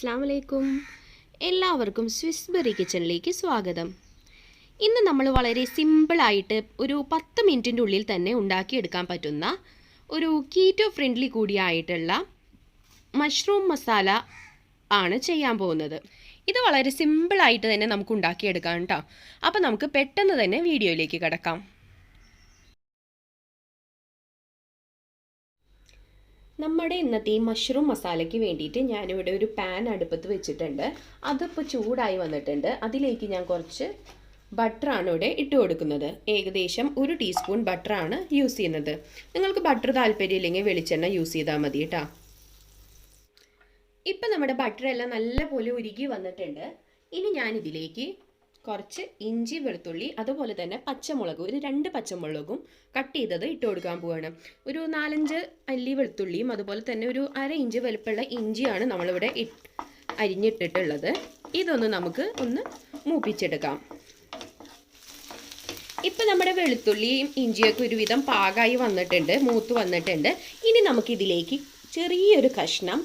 അസ്സലാമു അലൈക്കും. എല്ലാവർക്കും സ്വിസ്ബെറി കിച്ചണിലേക്ക് സ്വാഗതം. ഇന്ന് നമ്മൾ വളരെ സിമ്പിളായിട്ട് ഒരു 10 മിനിറ്റിൻ്റെ ഉള്ളിൽ തന്നെ ഉണ്ടാക്കിയെടുക്കാൻ പറ്റുന്ന ഒരു കീറ്റോ ഫ്രണ്ട്ലി കൂടിയായിട്ടുള്ള മഷ്റൂം മസാല ആണ് ചെയ്യാൻ പോകുന്നത്. ഇത് വളരെ സിമ്പിളായിട്ട് തന്നെ നമുക്ക് ഉണ്ടാക്കിയെടുക്കാം കേട്ടോ. അപ്പോൾ നമുക്ക് പെട്ടെന്ന് തന്നെ വീഡിയോയിലേക്ക് കിടക്കാം. നമ്മുടെ ഇന്നത്തെ ഈ മഷ്റൂം മസാലയ്ക്ക് വേണ്ടിയിട്ട് ഞാനിവിടെ ഒരു പാൻ അടുപ്പത്ത് വെച്ചിട്ടുണ്ട്. അതിപ്പോൾ ചൂടായി വന്നിട്ടുണ്ട്. അതിലേക്ക് ഞാൻ കുറച്ച് ബട്ടറാണ് ഇവിടെ ഇട്ട് കൊടുക്കുന്നത്. ഏകദേശം 1 ടീസ്പൂൺ ബട്ടറാണ് യൂസ് ചെയ്യുന്നത്. നിങ്ങൾക്ക് ബട്ടർ താല്പര്യമില്ലെങ്കിൽ വെളിച്ചെണ്ണ യൂസ് ചെയ്താൽ മതി കേട്ടോ. ഇപ്പം നമ്മുടെ ബട്ടറെല്ലാം നല്ലപോലെ ഉരുകി വന്നിട്ടുണ്ട്. ഇനി ഞാനിതിലേക്ക് കുറച്ച് ഇഞ്ചി വെളുത്തുള്ളി അതുപോലെ തന്നെ പച്ചമുളക്, ഒരു 2 പച്ചമുളകും കട്ട് ചെയ്തത് ഇട്ട് കൊടുക്കാൻ പോവാണ്. ഒരു 4-5 അല്ലി വെളുത്തുള്ളിയും അതുപോലെ തന്നെ ഒരു 1/2 ഇഞ്ച് വലുപ്പമുള്ള ഇഞ്ചിയാണ് നമ്മളിവിടെ അരിഞ്ഞിട്ടിട്ടുള്ളത്. ഇതൊന്ന് നമുക്ക് ഒന്ന് മൂപ്പിച്ചെടുക്കാം. ഇപ്പം നമ്മുടെ വെളുത്തുള്ളിയും ഇഞ്ചിയൊക്കെ ഒരുവിധം പാകമായി വന്നിട്ടുണ്ട്, മൂത്ത് വന്നിട്ടുണ്ട്. ഇനി നമുക്കിതിലേക്ക് ചെറിയൊരു കഷ്ണം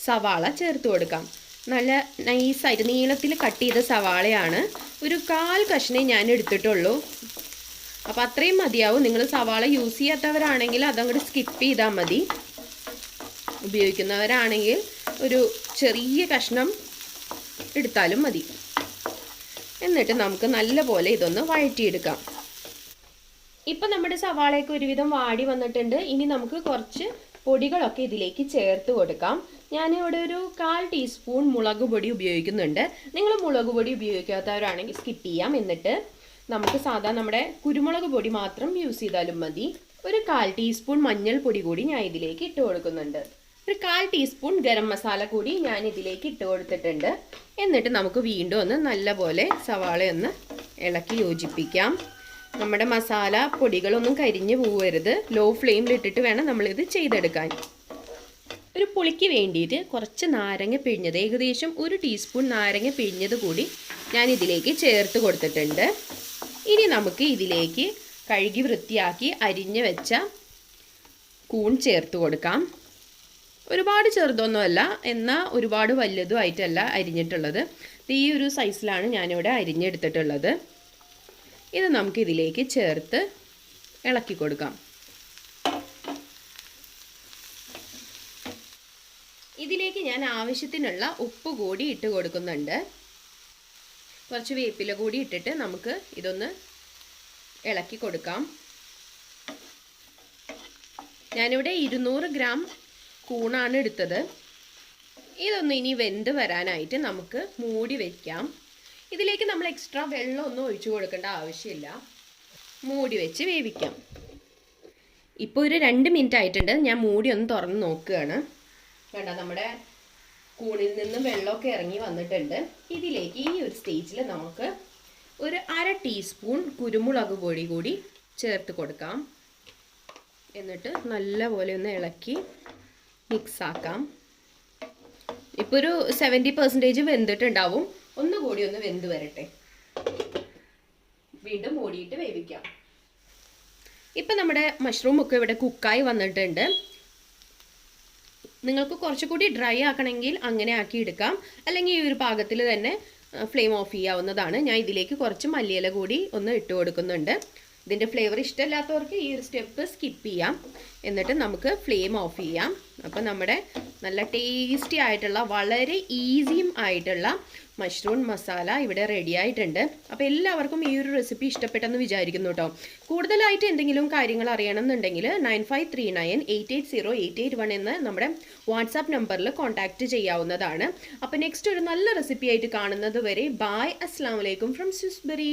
സവാള ചേർത്ത് കൊടുക്കാം. നല്ല നൈസായിട്ട് നീളത്തിൽ കട്ട് ചെയ്ത സവാളയാണ്. ഒരു 1/4 കഷ്ണം ഞാൻ എടുത്തിട്ടുള്ളൂ. അപ്പോൾ അത്രയും മതിയാവും. നിങ്ങൾ സവാള യൂസ് ചെയ്യാത്തവരാണെങ്കിൽ അതങ്ങോട്ട് സ്കിപ്പ് ചെയ്താൽ മതി. ഉപയോഗിക്കുന്നവരാണെങ്കിൽ ഒരു ചെറിയ കഷ്ണം എടുത്താലും മതി. എന്നിട്ട് നമുക്ക് നല്ലപോലെ ഇതൊന്ന് വഴറ്റിയെടുക്കാം. ഇപ്പം നമ്മുടെ സവാളയൊക്കെ ഒരുവിധം വാടി വന്നിട്ടുണ്ട്. ഇനി നമുക്ക് കുറച്ച് പൊടികളൊക്കെ ഇതിലേക്ക് ചേർത്ത് കൊടുക്കാം. ഞാനിവിടെ ഒരു 1/4 ടീസ്പൂൺ മുളക് പൊടി ഉപയോഗിക്കുന്നുണ്ട്. നിങ്ങൾ മുളക് പൊടി ഉപയോഗിക്കാത്തവരാണെങ്കിൽ സ്കിപ്പ് ചെയ്യാം. എന്നിട്ട് നമുക്ക് സാധാരണ നമ്മുടെ കുരുമുളക് പൊടി മാത്രം യൂസ് ചെയ്താലും മതി. ഒരു 1/4 ടീസ്പൂൺ മഞ്ഞൾപ്പൊടി കൂടി ഞാൻ ഇതിലേക്ക് ഇട്ട് കൊടുക്കുന്നുണ്ട്. ഒരു 1/4 ടീസ്പൂൺ ഗരം മസാല കൂടി ഞാൻ ഇതിലേക്ക് ഇട്ട് കൊടുത്തിട്ടുണ്ട്. എന്നിട്ട് നമുക്ക് വീണ്ടും ഒന്ന് നല്ലപോലെ സവാളയൊന്ന് ഇളക്കി യോജിപ്പിക്കാം. നമ്മുടെ മസാല പൊടികളൊന്നും കരിഞ്ഞു പോവരുത്. ലോ ഫ്ലെയിമിലിട്ടിട്ട് വേണം നമ്മളിത് ചെയ്തെടുക്കാൻ. ഒരു പുളിക്ക് വേണ്ടിയിട്ട് കുറച്ച് നാരങ്ങ പിഴിഞ്ഞത്, ഏകദേശം 1 ടീസ്പൂൺ നാരങ്ങ പിഴിഞ്ഞത് കൂടി ഞാൻ ഇതിലേക്ക് ചേർത്ത് കൊടുത്തിട്ടുണ്ട്. ഇനി നമുക്ക് ഇതിലേക്ക് കഴുകി വൃത്തിയാക്കി അരിഞ്ഞ് വെച്ച കൂൺ ചേർത്ത് കൊടുക്കാം. ഒരുപാട് ചെറുതൊന്നുമല്ല, എന്നാൽ ഒരുപാട് വലുതും ആയിട്ടല്ല അരിഞ്ഞിട്ടുള്ളത്. ഈ ഒരു സൈസിലാണ് ഞാനിവിടെ അരിഞ്ഞെടുത്തിട്ടുള്ളത്. ഇത് നമുക്കിതിലേക്ക് ചേർത്ത് ഇളക്കി കൊടുക്കാം. ഇതിലേക്ക് ഞാൻ ആവശ്യത്തിനുള്ള ഉപ്പ് കൂടി ഇട്ട് കൊടുക്കുന്നുണ്ട്. കുറച്ച് വേപ്പില കൂടി ഇട്ടിട്ട് നമുക്ക് ഇതൊന്ന് ഇളക്കി കൊടുക്കാം. ഞാനിവിടെ 200 ഗ്രാം കൂണാണ് എടുത്തത്. ഇതൊന്ന് ഇനി വെന്ത് വരാനായിട്ട് നമുക്ക് മൂടി വയ്ക്കാം. ഇതിലേക്ക് നമ്മൾ എക്സ്ട്രാ വെള്ളമൊന്നും ഒഴിച്ചു കൊടുക്കേണ്ട ആവശ്യമില്ല. മൂടി വെച്ച് വേവിക്കാം. ഇപ്പോൾ ഒരു 2 മിനിറ്റ് ആയിട്ടുണ്ട്. ഞാൻ മൂടി ഒന്ന് തുറന്ന് നോക്കുകയാണ്. വേണ്ട, നമ്മുടെ കൂണിൽ നിന്ന് വെള്ളമൊക്കെ ഇറങ്ങി വന്നിട്ടുണ്ട്. ഇതിലേക്ക് ഈ ഒരു സ്റ്റേജിൽ നമുക്ക് ഒരു 1/2 ടീസ്പൂൺ കുരുമുളക് പൊടി കൂടി ചേർത്ത് കൊടുക്കാം. എന്നിട്ട് നല്ലപോലെ ഒന്ന് ഇളക്കി മിക്സാക്കാം. ഇപ്പോൾ ഒരു 70% വെന്തിട്ടുണ്ടാവും. ഒന്നുകൂടി ഒന്ന് വെന്ത് വരട്ടെ. വീണ്ടും മൂടിയിട്ട് വേവിക്കാം. ഇപ്പം നമ്മുടെ മഷ്റൂം ഒക്കെ ഇവിടെ കുക്കായി വന്നിട്ടുണ്ട്. നിങ്ങൾക്ക് കുറച്ചുകൂടി ഡ്രൈ ആക്കണമെങ്കിൽ അങ്ങനെ ആക്കി എടുക്കാം. അല്ലെങ്കിൽ ഈ ഒരു പാകത്തിൽ തന്നെ ഫ്ലെയിം ഓഫ് ചെയ്യാവുന്നതാണ്. ഞാൻ ഇതിലേക്ക് കുറച്ച് മല്ലിയില കൂടി ഒന്ന് ഇട്ട് കൊടുക്കുന്നുണ്ട്. ഇതിൻ്റെ ഫ്ലേവർ ഇഷ്ടമില്ലാത്തവർക്ക് ഈ ഒരു സ്റ്റെപ്പ് സ്കിപ്പ് ചെയ്യാം. എന്നിട്ട് നമുക്ക് ഫ്ലെയിം ഓഫ് ചെയ്യാം. അപ്പോൾ നമ്മുടെ നല്ല ടേസ്റ്റി ആയിട്ടുള്ള വളരെ ഈസിയും ആയിട്ടുള്ള മഷ്റൂം മസാല ഇവിടെ റെഡി ആയിട്ടുണ്ട്. അപ്പോൾ എല്ലാവർക്കും ഈ ഒരു റെസിപ്പി ഇഷ്ടപ്പെട്ടെന്ന് വിചാരിക്കുന്നു കേട്ടോ. കൂടുതലായിട്ട് എന്തെങ്കിലും കാര്യങ്ങൾ അറിയണമെന്നുണ്ടെങ്കിൽ 9539880881 എന്ന നമ്മുടെ വാട്സാപ്പ് നമ്പറിൽ കോൺടാക്റ്റ് ചെയ്യാവുന്നതാണ്. അപ്പോൾ നെക്സ്റ്റ് ഒരു നല്ല റെസിപ്പി ആയിട്ട് കാണുന്നത് വരെ ബൈ. അസ്സലാമു അലൈക്കും ഫ്രം സ്വിസ്ബെറി.